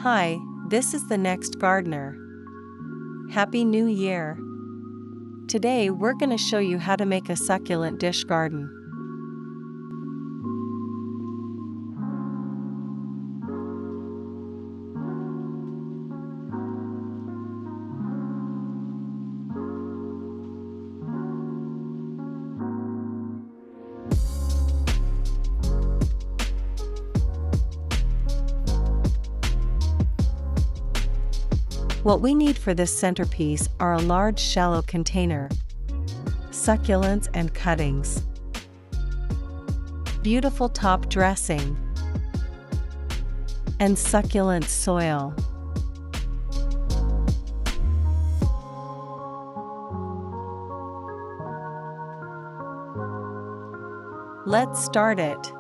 Hi, this is the Next Gardener. Happy New Year! Today we're going to show you how to make a succulent dish garden. What we need for this centerpiece are a large shallow container, succulents and cuttings, beautiful top dressing, and succulent soil. Let's start it.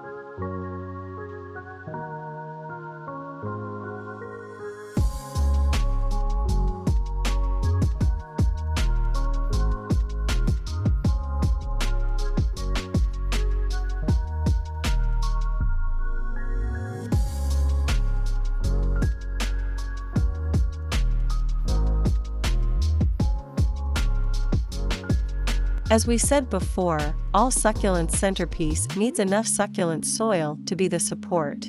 As we said before, all succulent centerpiece needs enough succulent soil to be the support.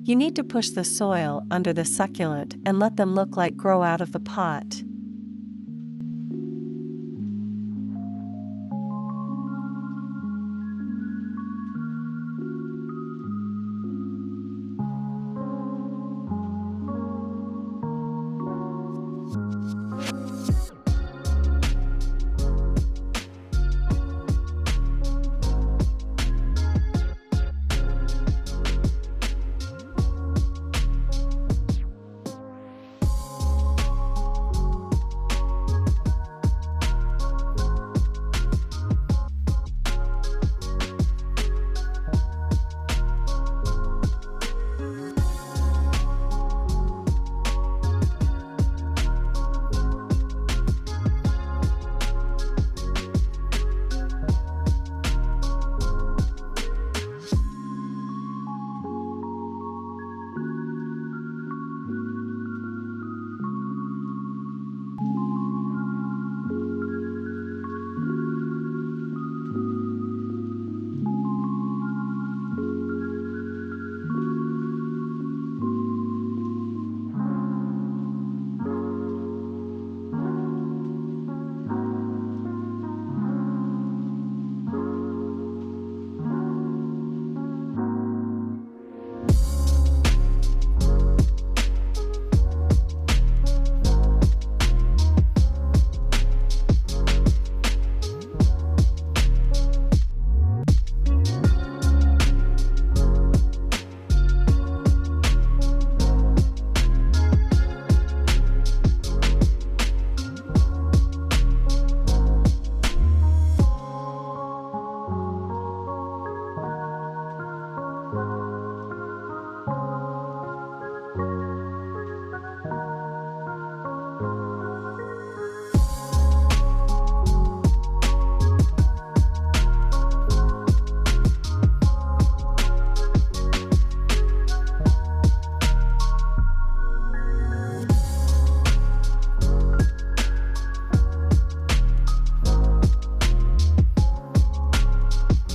You need to push the soil under the succulent and let them look like grow out of the pot.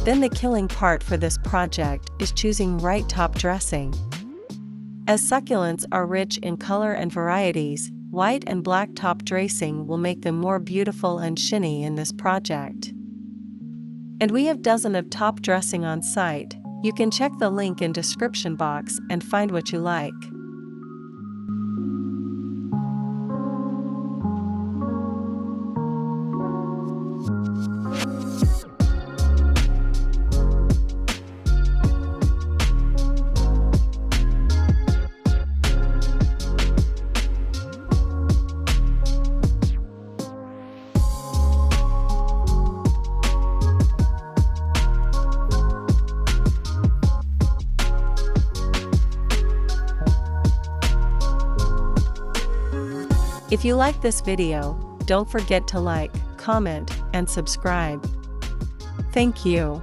Then the killing part for this project is choosing right top dressing. As succulents are rich in color and varieties, white and black top dressing will make them more beautiful and shiny in this project. And we have dozens of top dressing on site. You can check the link in description box and find what you like. If you like this video, don't forget to like, comment, and subscribe. Thank you.